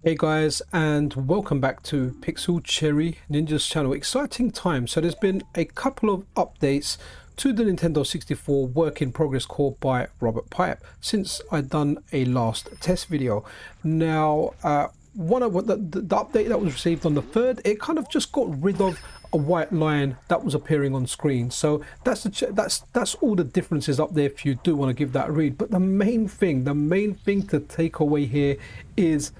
Hey guys, and welcome back to Pixel Cherry Ninja's channel. Exciting time. So there's been a couple of updates to the Nintendo 64 work in progress core by Robert Peip since I'd done a last test video. Now one of the update that was received on the 3rd, it kind of just got rid of a white line that was appearing on screen. So that's all the differences up there if you do want to give that a read. But the main thing to take away here is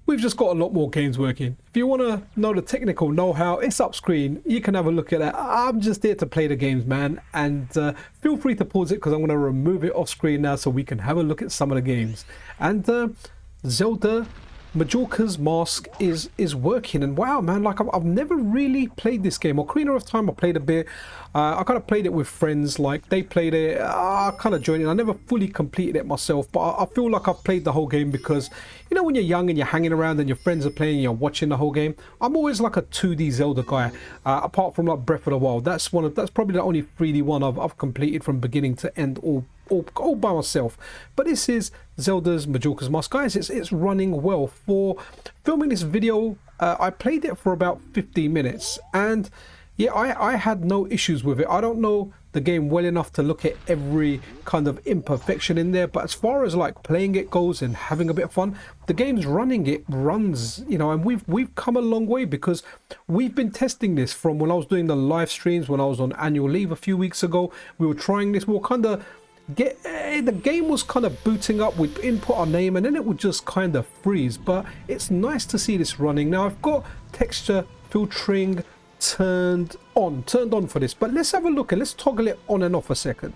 we've just got a lot more games working. If you want to know the technical know-how, it's up screen. You can have a look at that. I'm just here to play the games, man. And feel free to pause it because I'm going to remove it off screen now so we can have a look at some of the games. And Zelda Majora's Mask is working, and wow, man, like I've never really played this game. Ocarina of Time I played a bit. I kind of played it with friends, like they played it, I kind of joined in. I never fully completed it myself, but I feel like I've played the whole game because, you know, when you're young and you're hanging around and your friends are playing and you're watching the whole game, I'm always like a 2D Zelda guy, apart from like Breath of the Wild. That's probably the only 3D one I've completed from beginning to end all by myself. But this is Zelda's Majora's Mask, guys. It's running well. For filming this video, I played it for about 15 minutes, and yeah, I had no issues with it. I don't know the game well enough to look at every kind of imperfection in there, but as far as like playing it goes and having a bit of fun, the game's running, it runs, you know. And we've come a long way because we've been testing this from when I was doing the live streams, when I was on annual leave a few weeks ago. We were trying this. We were kind of the game was kind of booting up. We'd input our name and then it would just kind of freeze. But it's nice to see this running. Now I've got texture filtering turned on for this, but let's have a look and let's toggle it on and off a second.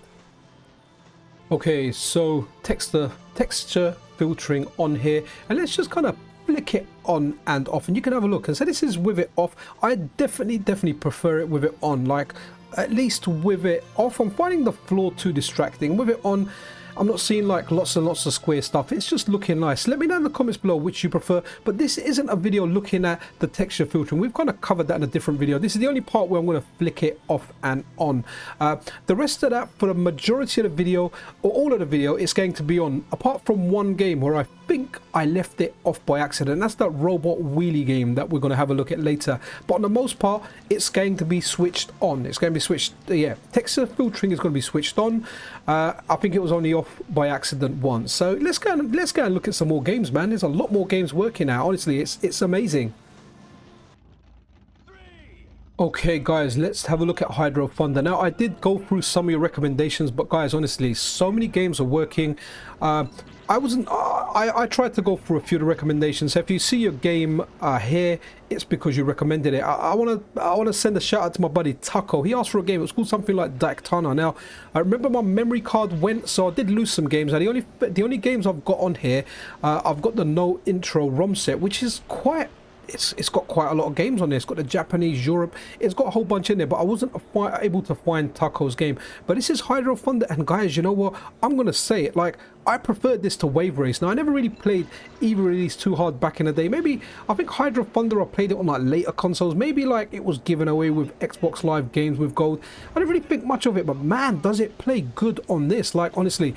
Okay, so texture filtering on here, and let's just kind of flick it on and off, and you can have a look. And so this is with it off. I definitely prefer it with it on. Like, at least with it off, I'm finding the floor too distracting. With it on, I'm not seeing like lots and lots of square stuff. It's just looking nice. Let me know in the comments below which you prefer, but this isn't a video looking at the texture filtering. We've kind of covered that in a different video. This is the only part where I'm going to flick it off and on. The rest of that, for the majority of the video, or all of the video, it's going to be on, apart from one game where I think I left it off by accident. That's that robot wheelie game that we're going to have a look at later. But on the most part, it's going to be switched on. It's going to be switched, yeah, texture filtering is going to be switched on. I think it was only off by accident once. So let's go and look at some more games, man. There's a lot more games working now. Honestly, it's amazing. Okay guys, let's have a look at Hydro Thunder. Now I did go through some of your recommendations, but guys, honestly, so many games are working. I tried to go through a few of the recommendations. So if you see your game here, it's because you recommended it. I want to send a shout out to my buddy Taco. He asked for a game. It was called something like Dactana. Now I remember my memory card went, so I did lose some games. Now the only games I've got on here, I've got the no intro ROM set, which is quite. It's got quite a lot of games on there. It's got the Japanese, Europe, it's got a whole bunch in there, but I wasn't able to find Taco's game. But this is Hydro Thunder, and guys, you know what, I'm gonna say it, like, I preferred this to Wave Race. Now I never really played either of these too hard back in the day. Maybe I think Hydro Thunder, I played it on like later consoles, maybe like it was given away with Xbox Live Games with gold. I didn't really think much of it, but man, does it play good on this. Like, honestly,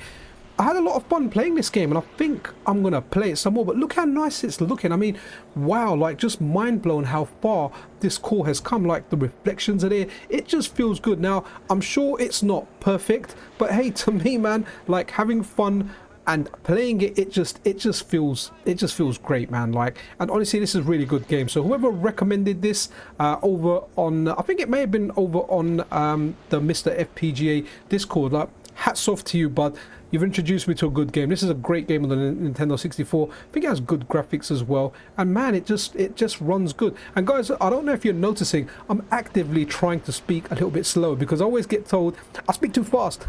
I had a lot of fun playing this game, and I think I'm gonna play it some more. But look how nice it's looking. I mean, wow, like, just mind blown how far this core has come. Like, the reflections are there. It just feels good. Now I'm sure it's not perfect, but hey, to me, man, like, having fun and playing it, it just feels great, man. Like, and honestly, this is a really good game. So whoever recommended this over on, I think it may have been over on the MiSTer FPGA Discord, like, hats off to you, bud. You've introduced me to a good game. This is a great game on the Nintendo 64. I think it has good graphics as well. And man, it just runs good. And guys, I don't know if you're noticing, I'm actively trying to speak a little bit slow because I always get told I speak too fast.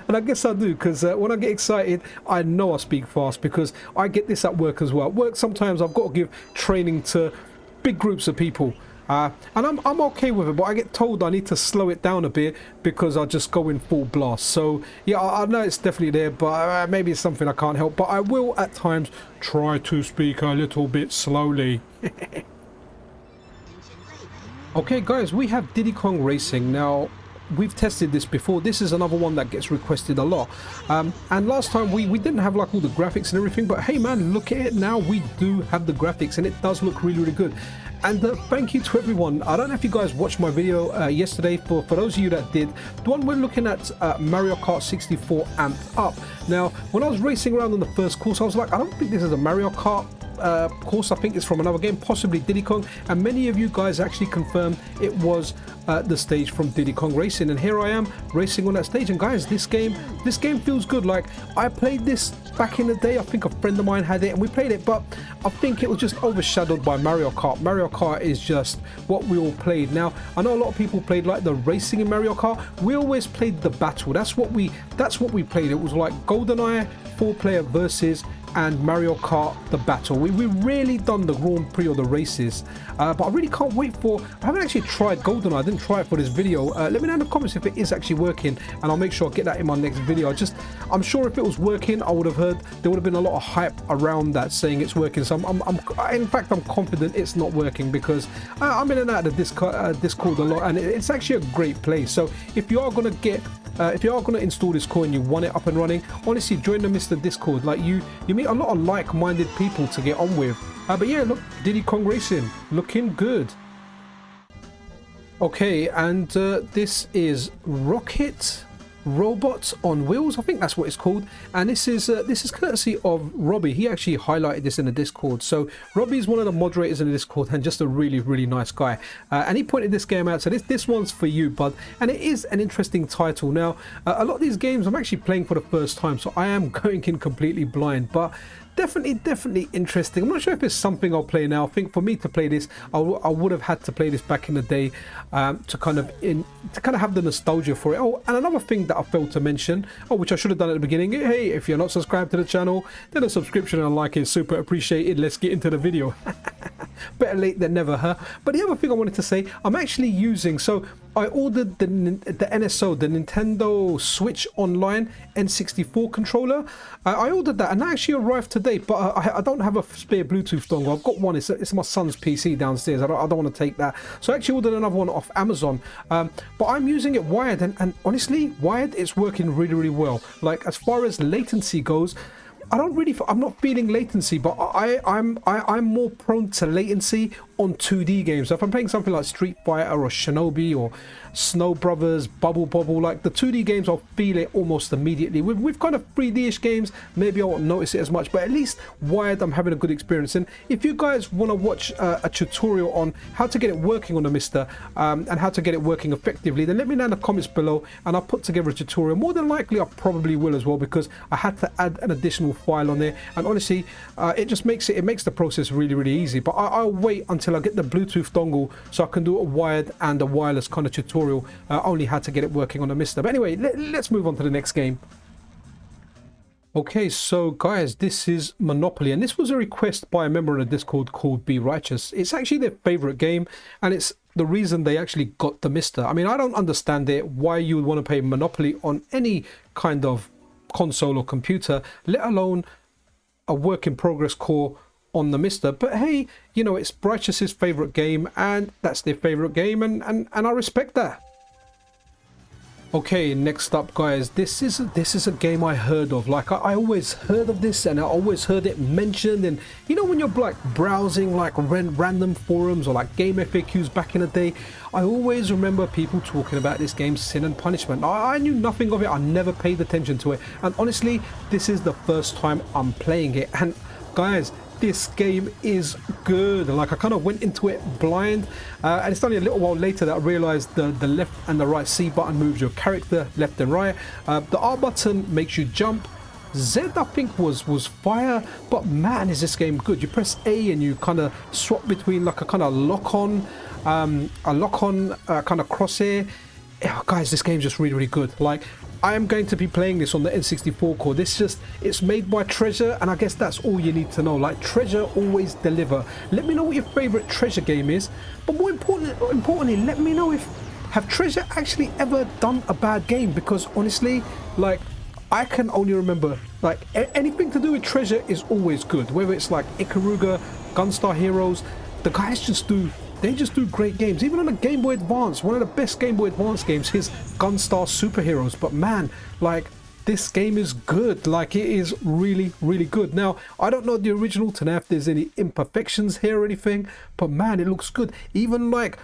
And I guess I do, because when I get excited, I know I speak fast, because I get this at work as well. At work, sometimes I've got to give training to big groups of people. And I'm okay with it, but I get told I need to slow it down a bit because I just go in full blast. So yeah, I know it's definitely there, but maybe it's something I can't help. But I will at times try to speak a little bit slowly. Okay guys, we have Diddy Kong Racing. Now we've tested this before. This is another one that gets requested a lot, and last time we didn't have like all the graphics and everything, but hey man, look at it now, we do have the graphics and it does look really good. And thank you to everyone. I don't know if you guys watched my video yesterday. For those of you that did, the one we're looking at Mario Kart 64 amped up. Now when I was racing around on the first course, I was like, I don't think this is a Mario Kart course. I think it's from another game, possibly Diddy Kong, and many of you guys actually confirmed it was the stage from Diddy Kong Racing, and here I am racing on that stage. And guys, this game feels good. Like, I played this back in the day. I think a friend of mine had it and we played it, but I think it was just overshadowed by Mario Kart. Mario Kart is just what we all played. Now I know a lot of people played like the racing in Mario Kart. We always played the battle. That's what we played. It was like GoldenEye 4-player versus and Mario Kart the battle. We really done the Grand Prix or the races, but I really can't wait for, I haven't actually tried GoldenEye. I didn't try it for this video. Let me know in the comments if it is actually working, and I'll make sure I get that in my next video. I'm sure if it was working, I would have heard, there would have been a lot of hype around that saying it's working. So in fact I'm confident it's not working, because I'm in and out of Discord a lot, and it's actually a great place. So if you are going to install this core and you want it up and running, honestly, join the MiSTer Discord. Like, you meet a lot of like-minded people to get on with. But yeah, look, Diddy Kong Racing looking good. Okay, and this is Rocket Robots on Wheels, I think that's what it's called, and this is courtesy of Robbie. He actually highlighted this in the Discord. So Robbie is one of the moderators in the Discord and just a really nice guy, and he pointed this game out. So this one's for you, bud, and it is an interesting title. Now a lot of these games I'm actually playing for the first time, so I am going in completely blind, but definitely interesting. I'm not sure if it's something I'll play now. I think for me to play this, I would have had to play this back in the day to kind of have the nostalgia for it. Oh, and another thing that I failed to mention, which I should have done at the beginning, hey, if you're not subscribed to the channel, then a subscription and a like is super appreciated. Let's get into the video. Better late than never, huh? But the other thing I wanted to say, I'm actually using, so I ordered the NSO, the Nintendo Switch Online N64 controller. I ordered that and that actually arrived today, but I don't have a spare Bluetooth dongle. I've got one. It's my son's PC downstairs. I don't want to take that. So I actually ordered another one off Amazon. But I'm using it wired, and honestly, wired, it's working really well. Like, as far as latency goes, I'm not feeling latency, but I'm more prone to latency on 2D games. So if I'm playing something like Street Fighter or Shinobi or Snow Brothers, Bubble Bobble, like the 2D games, I'll feel it almost immediately. With kind of 3D-ish games, maybe I won't notice it as much, but at least wired, I'm having a good experience. And if you guys want to watch a tutorial on how to get it working on the MiSTer and how to get it working effectively, then let me know in the comments below and I'll put together a tutorial. More than likely I probably will as well, because I had to add an additional file on there, and honestly it makes the process really easy. But I'll wait until I get the Bluetooth dongle so I can do a wired and a wireless kind of tutorial, only how to get it working on the MiSTer. But anyway, let's move on to the next game. Okay, so guys, this is Monopoly, and this was a request by a member of the Discord called Be Righteous. It's actually their favorite game, and it's the reason they actually got the MiSTer. I mean, I don't understand it, why you would want to play Monopoly on any kind of console or computer, let alone a work in progress core on the MiSTer. But hey, you know, it's Righteous's favorite game, and that's their favorite game, and I respect that. Okay, next up, guys, this is a game I heard of. Like, I always heard of this, and I always heard it mentioned. And you know, when you're like browsing like random forums or like game FAQs back in the day, I always remember people talking about this game, Sin and Punishment. I knew nothing of it. I never paid attention to it, and honestly, this is the first time I'm playing it. And guys, this game is good. Like, I kind of went into it blind, and it's only a little while later that I realized the left and the right C button moves your character left and right. The R button makes you jump. Z, I think, was fire. But man, is this game good. You press A and you kind of swap between like a kind of lock-on kind of crosshair. Yeah, guys, this game's just really good. Like, I am going to be playing this on the N64 core. It's made by Treasure, and I guess that's all you need to know. Like, Treasure always deliver. Let me know what your favorite Treasure game is, but more importantly, let me know have Treasure actually ever done a bad game, because honestly, like, I can only remember, like, anything to do with Treasure is always good. Whether it's like Ikaruga, Gunstar Heroes, the guys just do they just do great games. Even on a Game Boy Advance, one of the best Game Boy Advance games is Gunstar Superheroes. But man, like, this game is good. Like, it is really, really good. Now, I don't know the original to know if there's any imperfections here or anything, but man, it looks good. Even like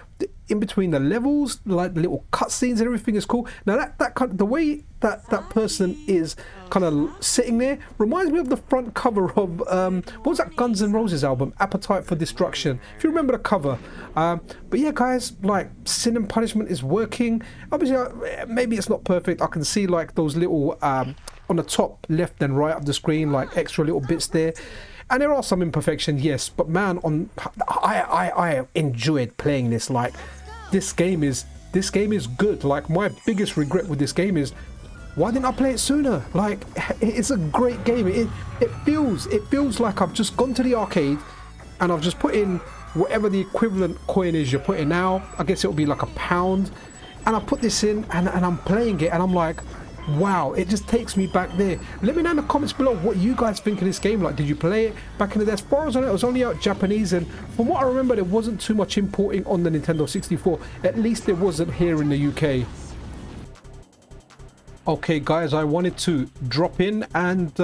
in between the levels, like the little cutscenes and everything is cool. Now that kind of, the way that person is kind of sitting there reminds me of the front cover of what was that Guns N' Roses album, Appetite for Destruction, if you remember the cover. But yeah, guys, like, Sin and Punishment is working. Obviously, maybe it's not perfect. I can see like those little on the top left and right of the screen, like extra little bits there. And there are some imperfections, yes, but man, I enjoyed playing this. Like, this game is good. Like, my biggest regret with this game is, why didn't I play it sooner? Like, it's a great game. It feels like I've just gone to the arcade and I've just put in whatever the equivalent coin is you're putting now. I guess it'll be like £1, and I put this in and I'm playing it, and I'm like, wow, it just takes me back there. Let me know in the comments below what you guys think of this game. Like, did you play it back in the day? As far as I know, it was only out Japanese, and from what I remember, there wasn't too much importing on the Nintendo 64. At least there wasn't here in the UK. Okay guys, I wanted to drop in and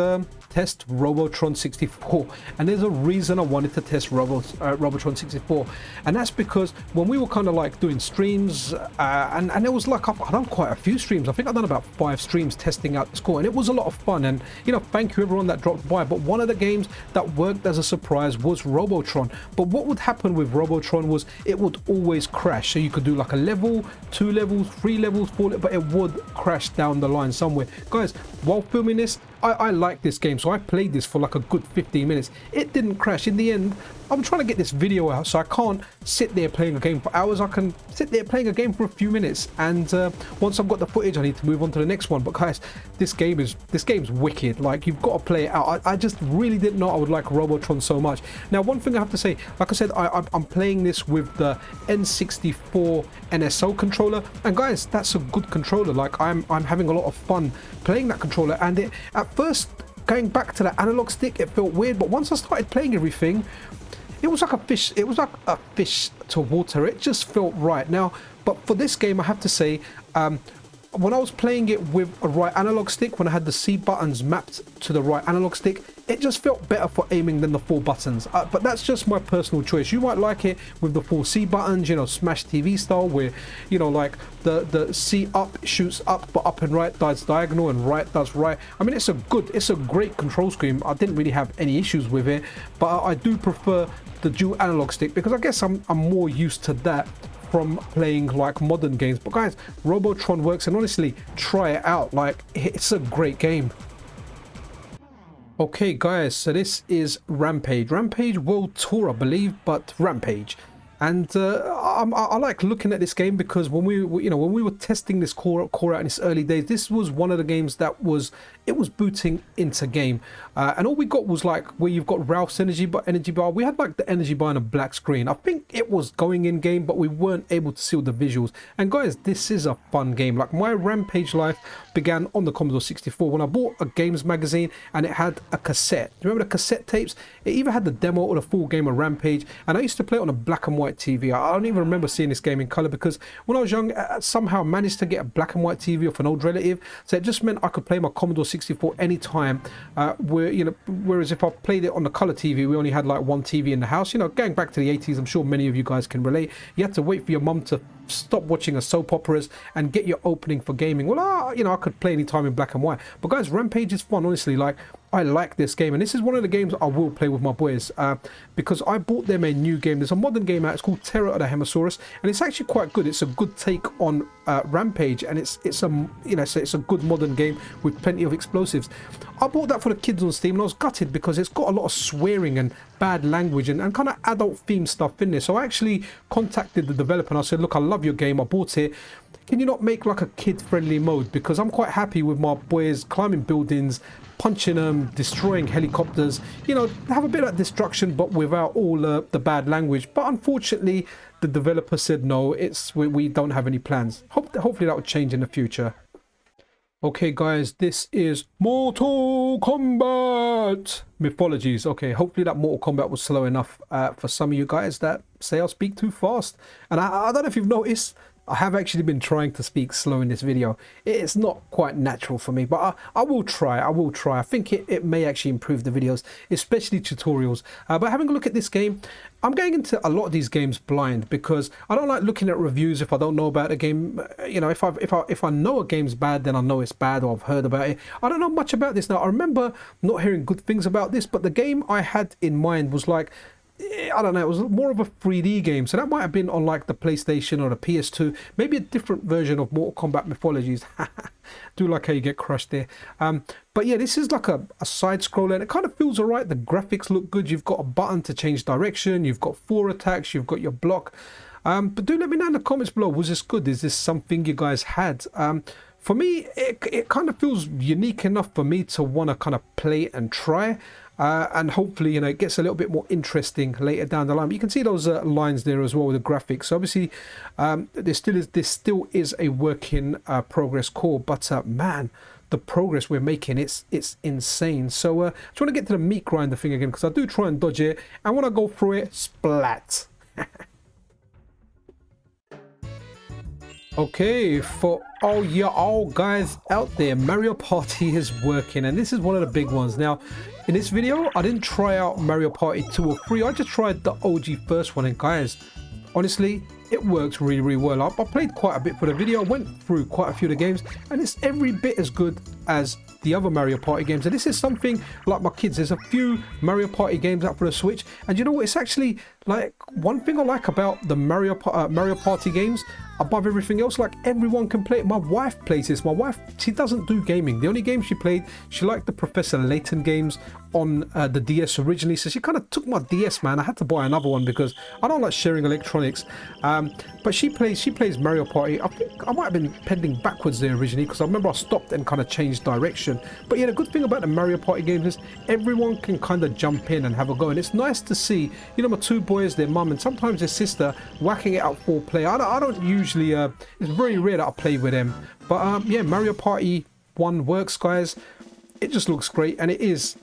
test Robotron 64, and there's a reason I wanted to test Robotron 64, and that's because when we were kind of like doing streams, and there was like, I've done quite a few streams. I think I've done about 5 streams testing out the score, and it was a lot of fun. And you know, thank you everyone that dropped by. But one of the games that worked as a surprise was Robotron. But what would happen with Robotron was it would always crash. So you could do like a level, 2 levels, 3 levels, 4 levels, but it would crash down the line somewhere. Guys, while filming this, I like this game, so I played this for like a good 15 minutes. It didn't crash. In the end, I'm trying to get this video out, so I can't sit there playing a game for hours. I can sit there playing a game for a few minutes, and once I've got the footage, I need to move on to the next one. But guys, this game's wicked. Like, you've got to play it out. I just really didn't know I would like Robotron so much. Now, one thing I have to say, like I said, I'm playing this with the N64 NSO controller, and guys, that's a good controller. Like, I'm having a lot of fun playing that controller, and it at first, going back to the analog stick, it felt weird, but once I started playing everything, it was like a fish. It was like a fish to water. It just felt right. Now, but for this game, I have to say, when I was playing it with a right analog stick, when I had the C buttons mapped to the right analog stick, it just felt better for aiming than the 4 buttons. But that's just my personal choice. You might like it with the 4 C buttons, you know, Smash TV style, where, you know, like the C up shoots up, but up and right does diagonal and right does right. I mean, it's a great control scheme. I didn't really have any issues with it, but I do prefer the dual analog stick because I guess I'm more used to that from playing like modern games. But guys, Robotron works, and honestly, try it out. Like, it's a great game. Okay guys, so this is Rampage World Tour, I believe, but Rampage. And I like looking at this game because when we were testing this core out in its early days, this was one of the games that was booting into game, and all we got was like where you've got Ralph's energy bar. We had like the energy bar on a black screen. I think it was going in game, but we weren't able to see all the visuals. And guys, this is a fun game. Like, my Rampage life began on the Commodore 64 when I bought a games magazine, and it had a cassette. Do you remember the cassette tapes? It either had the demo or the full game of Rampage, and I used to play it on a black and white TV. I don't even remember seeing this game in color because when I was young, I somehow managed to get a black and white TV off an old relative, so it just meant I could play my Commodore 64 anytime. Whereas if I played it on the color TV, we only had like one TV in the house. You know, going back to the 80s, I'm sure many of you guys can relate. You had to wait for your mum to stop watching a soap operas and get your opening for gaming. Well, I could play anytime in black and white. But guys, Rampage is fun, honestly. Like, I like this game, and this is one of the games I will play with my boys because I bought them a new game. There's a modern game out. It's called Terror of the Hemosaurus, and it's actually quite good. It's a good take on Rampage, and it's a good modern game with plenty of explosives. I bought that for the kids on Steam, and I was gutted because it's got a lot of swearing and bad language and kind of adult themed stuff in there. So I actually contacted the developer and I said, look, I love your game, I bought it. Can you not make like a kid-friendly mode? Because I'm quite happy with my boys climbing buildings, punching them, destroying helicopters, you know, have a bit of destruction but without all the bad language. But unfortunately, the developer said no, we don't have any plans. Hopefully that will change in the future. Okay, guys, this is Mortal Kombat Mythologies. Okay, hopefully that Mortal Kombat was slow enough for some of you guys that say I speak too fast. And I don't know if you've noticed, I have actually been trying to speak slow in this video. It's not quite natural for me, but I will try. I will try. I think it may actually improve the videos, especially tutorials. But having a look at this game, I'm going into a lot of these games blind because I don't like looking at reviews if I don't know about a game. You know, if I know a game's bad, then I know it's bad, or I've heard about it. I don't know much about this now. I remember not hearing good things about this, but the game I had in mind was like, I don't know, it was more of a 3D game, so that might have been on like the PlayStation or the PS2, maybe a different version of Mortal Kombat Mythologies. Do like how you get crushed there. But yeah, this is like a side scroller, and it kind of feels alright. The graphics look good. You've got a button to change direction, you've got 4 attacks, you've got your block. But do let me know in the comments below, was this good? Is this something you guys had? For me, it kind of feels unique enough for me to want to kind of play it and try. And hopefully, you know, it gets a little bit more interesting later down the line. But you can see those lines there as well with the graphics. So obviously, this still is a work in progress core. But man, the progress we're making, it's insane. So I just want to get to the meat grinder thing again, because I do try and dodge it. And when I go through it, splat. Okay, for all guys out there, Mario Party is working, and this is one of the big ones. Now, in this video, I didn't try out Mario Party 2 or 3. I just tried the OG first one, and guys, honestly, it works really, really well. I played quite a bit for the video. I went through quite a few of the games, and it's every bit as good as the other Mario Party games. And this is something like my kids. There's a few Mario Party games out for the Switch, and you know what? It's actually like one thing I like about the Mario Party games above everything else. Like, everyone can play it. My wife plays this. My wife, she doesn't do gaming. The only game she played, she liked the Professor Layton games on the DS originally. So she kind of took my DS, man. I had to buy another one because I don't like sharing electronics. But she plays Mario Party. I think I might have been pending backwards there originally, because I remember I stopped and kind of changed direction. But yeah, the good thing about the Mario Party games is everyone can kind of jump in and have a go. And it's nice to see, you know, my 2 boys, their mum, and sometimes their sister whacking it out for play. I don't usually, it's very rare that I play with them. But yeah, Mario Party 1 works, guys. It just looks great, and it is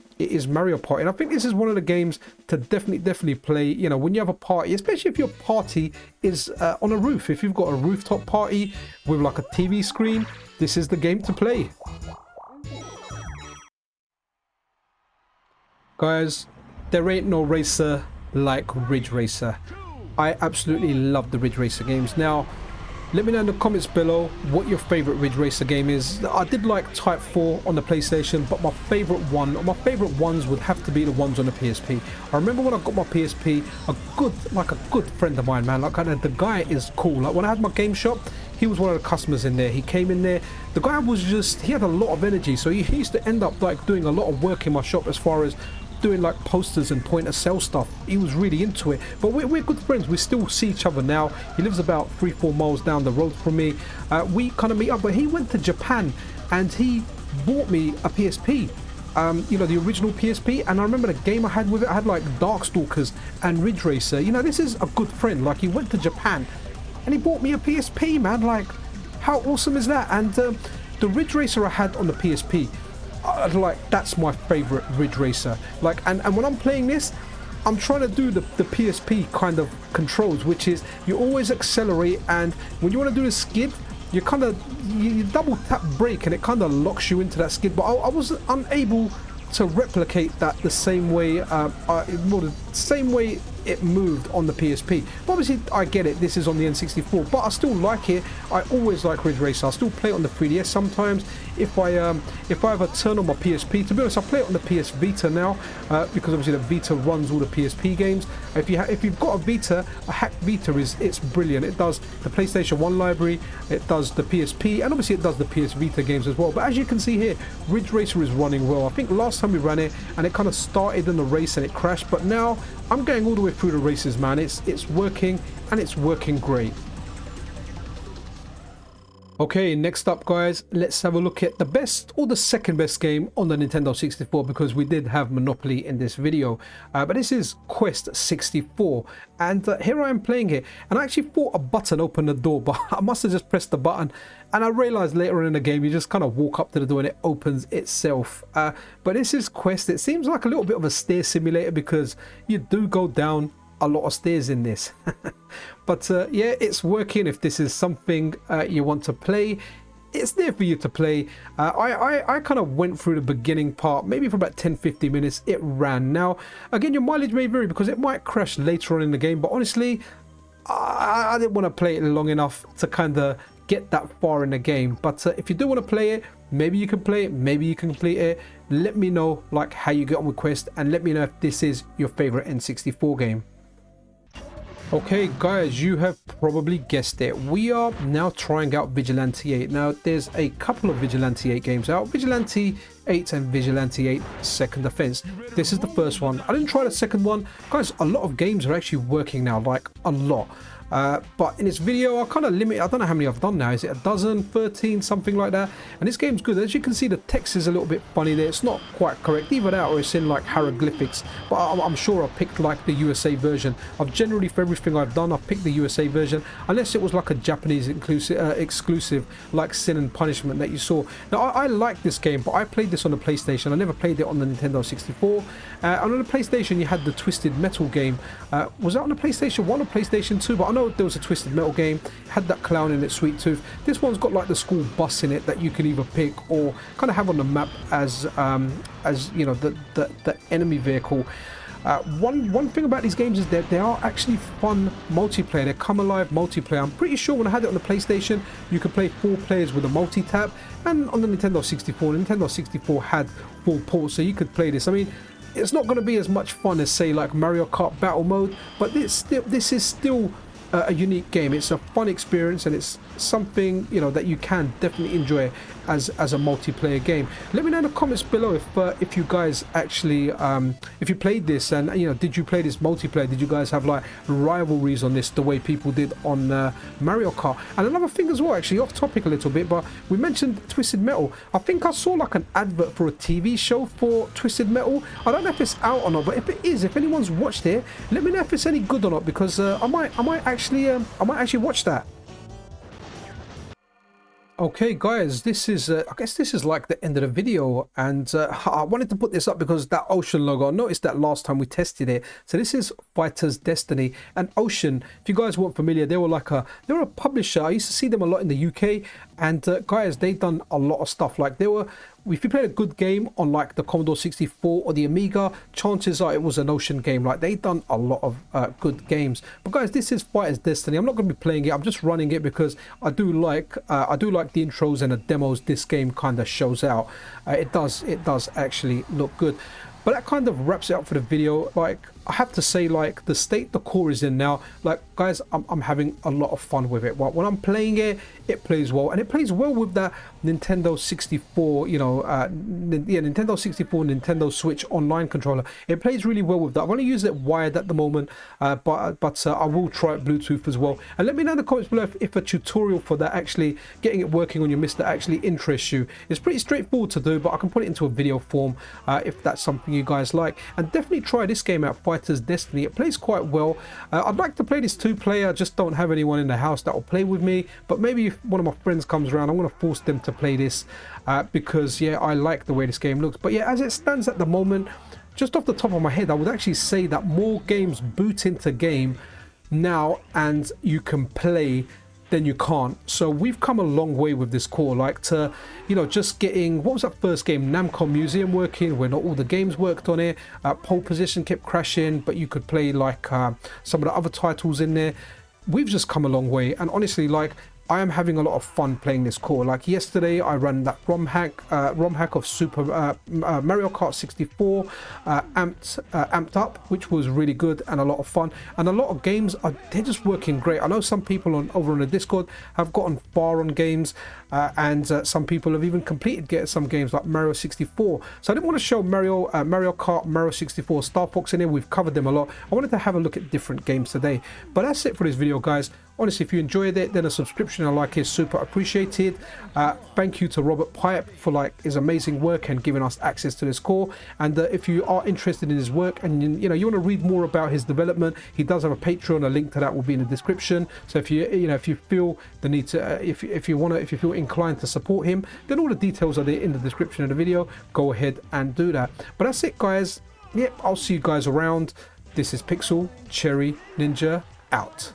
Mario Party. And I think this is one of the games to definitely play, you know, when you have a party, especially if your party is on a roof. If you've got a rooftop party with like a TV screen, this is the game to play. Guys, there ain't no racer like Ridge Racer. I absolutely love the Ridge Racer games. Now, let me know in the comments below what your favorite Ridge Racer game is. I did like Type 4 on the PlayStation, but my favorite one, or my favorite ones, would have to be the ones on the PSP. I remember when I got my PSP, a good friend of mine, man. Like, the guy is cool. Like, when I had my game shop, he was one of the customers in there. He came in there. The guy was just, he had a lot of energy, so he used to end up like doing a lot of work in my shop as far as doing like posters and point of sale stuff. He was really into it. But we're good friends. We still see each other now. He lives about 3-4 miles down the road from me. We kind of meet up, but he went to Japan and he bought me a PSP. You know, the original PSP, and I remember the game I had with it. I had like Darkstalkers and Ridge Racer. You know, this is a good friend. Like, he went to Japan and he bought me a PSP, man. Like, how awesome is that? And the Ridge Racer I had on the PSP, like, that's my favorite Ridge Racer. Like, and when I'm playing this, I'm trying to do the PSP kind of controls, which is you always accelerate, and when you want to do a skid, you kind of you double tap brake and it kind of locks you into that skid. But I was unable to replicate that the same way, the same way it moved on the PSP. But obviously, I get it, this is on the N64, but I still like it. I always like Ridge Racer. I still play it on the 3DS sometimes. If I ever turn on my PSP, to be honest, I play it on the PS Vita now, because obviously the Vita runs all the PSP games. If you've got a Vita, a hacked Vita it's brilliant. It does the PlayStation 1 library, it does the PSP, and obviously it does the PS Vita games as well. But as you can see here, Ridge Racer is running well. I think last time we ran it, and it kind of started in the race and it crashed, but now I'm going all the way through the races, man. It's working, and it's working great. Okay, next up guys, let's have a look at the best or the second best game on the Nintendo 64, because we did have Monopoly in this video, but this is Quest 64, and here I am playing it, and I actually thought a button opened the door, but I must have just pressed the button, and I realized later in the game you just kind of walk up to the door and it opens itself. But this is Quest. It seems like a little bit of a stair simulator because you do go down a lot of stairs in this. But yeah, it's working. If this is something you want to play, it's there for you to play. I kind of went through the beginning part maybe for about 10-15 minutes. It ran. Now again, your mileage may vary because it might crash later on in the game, but honestly I didn't want to play it long enough to kind of get that far in the game. But if you do want to play it, maybe you can play it, maybe you can complete it. Let me know like how you get on with Quest, and let me know if this is your favorite N64 game. Okay guys, you have probably guessed it. We are now trying out Vigilante 8. Now there's a couple of Vigilante 8 games out. Vigilante 8 and Vigilante 8 Second Offense. This is the first one. I didn't try the second one. Guys, a lot of games are actually working now, like a lot. But in this video, I kind of limit. I don't know how many I've done now. Is it a dozen, 13, something like that? And this game's good. As you can see, the text is a little bit funny there. It's not quite correct. Either that or it's in like hieroglyphics. But I'm sure I picked like the USA version. I've generally, for everything I've done, I've picked the USA version. Unless it was like a Japanese exclusive like Sin and Punishment that you saw. Now, I like this game, but I played this on the PlayStation. I never played it on the Nintendo 64. And on the PlayStation, you had the Twisted Metal game. Was that on the PlayStation 1 or PlayStation 2? But I know there was a Twisted Metal game, had that clown in it, Sweet Tooth. This one's got like the school bus in it that you can either pick or kind of have on the map as you know, the enemy vehicle. One thing about these games is that they are actually fun multiplayer. They come alive multiplayer. I'm pretty sure when I had it on the PlayStation, you could play 4 players with a multi-tap, and on the Nintendo 64 had 4 ports, so you could play this. I mean, it's not going to be as much fun as say like Mario Kart Battle Mode, but this is still a unique game. It's a fun experience, and it's something, you know, that you can definitely enjoy as a multiplayer game. Let me know in the comments below if you guys actually if you played this, and you know, did you play this multiplayer? Did you guys have like rivalries on this the way people did on Mario Kart? And another thing as well, actually off topic a little bit, but we mentioned Twisted Metal. I think I saw like an advert for a TV show for Twisted Metal. I don't know if it's out or not, but if it is, if anyone's watched it, let me know if it's any good or not, because I might actually watch that. Okay guys, this is I guess this is like the end of the video, and I wanted to put this up because that Ocean logo, I noticed that last time we tested it. So this is Fighter's Destiny, and Ocean, if you guys weren't familiar, they were a publisher. I used to see them a lot in the UK, and guys, they've done a lot of stuff. Like if you played a good game on like the Commodore 64 or the Amiga, chances are it was an Ocean game. Like they've done a lot of good games. But guys, this is Fighter's Destiny. I'm not going to be playing it. I'm just running it because I do like the intros and the demos this game kind of shows out. It does actually look good. But that kind of wraps it up for the video. Like, I have to say, like, the state the core is in now, like, guys, I'm having a lot of fun with it. When I'm playing it, it plays well, and it plays well with that Nintendo 64, you know, yeah, Nintendo 64, Nintendo Switch online controller. It plays really well with that. I've only used it wired at the moment, but I will try it Bluetooth as well. And let me know in the comments below if a tutorial for that, actually getting it working on your MiSTer, actually interests you. It's pretty straightforward to do, but I can put it into a video form if that's something you guys like. And definitely try this game out, Fighter's Destiny. It plays quite well. I'd like to play this 2-player, just don't have anyone in the house that will play with me, but maybe if one of my friends comes around, I'm going to force them to play this because yeah, I like the way this game looks. But yeah, as it stands at the moment, just off the top of my head, I would actually say that more games boot into game now and you can play then you can't. So we've come a long way with this core, like to, you know, just getting, what was that first game, Namco Museum working, where not all the games worked on it. Pole Position kept crashing, but you could play like some of the other titles in there. We've just come a long way, and honestly, like, I am having a lot of fun playing this core. Like yesterday, I ran that ROM hack of Super Mario Kart 64 amped up, which was really good and a lot of fun. And a lot of games they're just working great. I know some people over on the Discord have gotten far on games, and some people have even completed some games like Mario 64. So I didn't want to show Mario Kart, Mario 64, Star Fox in here. We've covered them a lot. I wanted to have a look at different games today. But that's it for this video, guys. Honestly, if you enjoyed it, then a subscription and a like is super appreciated. Thank you to Robert Peip for like his amazing work and giving us access to this core. And if you are interested in his work and you want to read more about his development, he does have a Patreon. A link to that will be in the description. So if you feel the need to, if you feel inclined to support him, then all the details are there in the description of the video. Go ahead and do that. But that's it, guys. Yep, I'll see you guys around. This is Pixel Cherry Ninja out.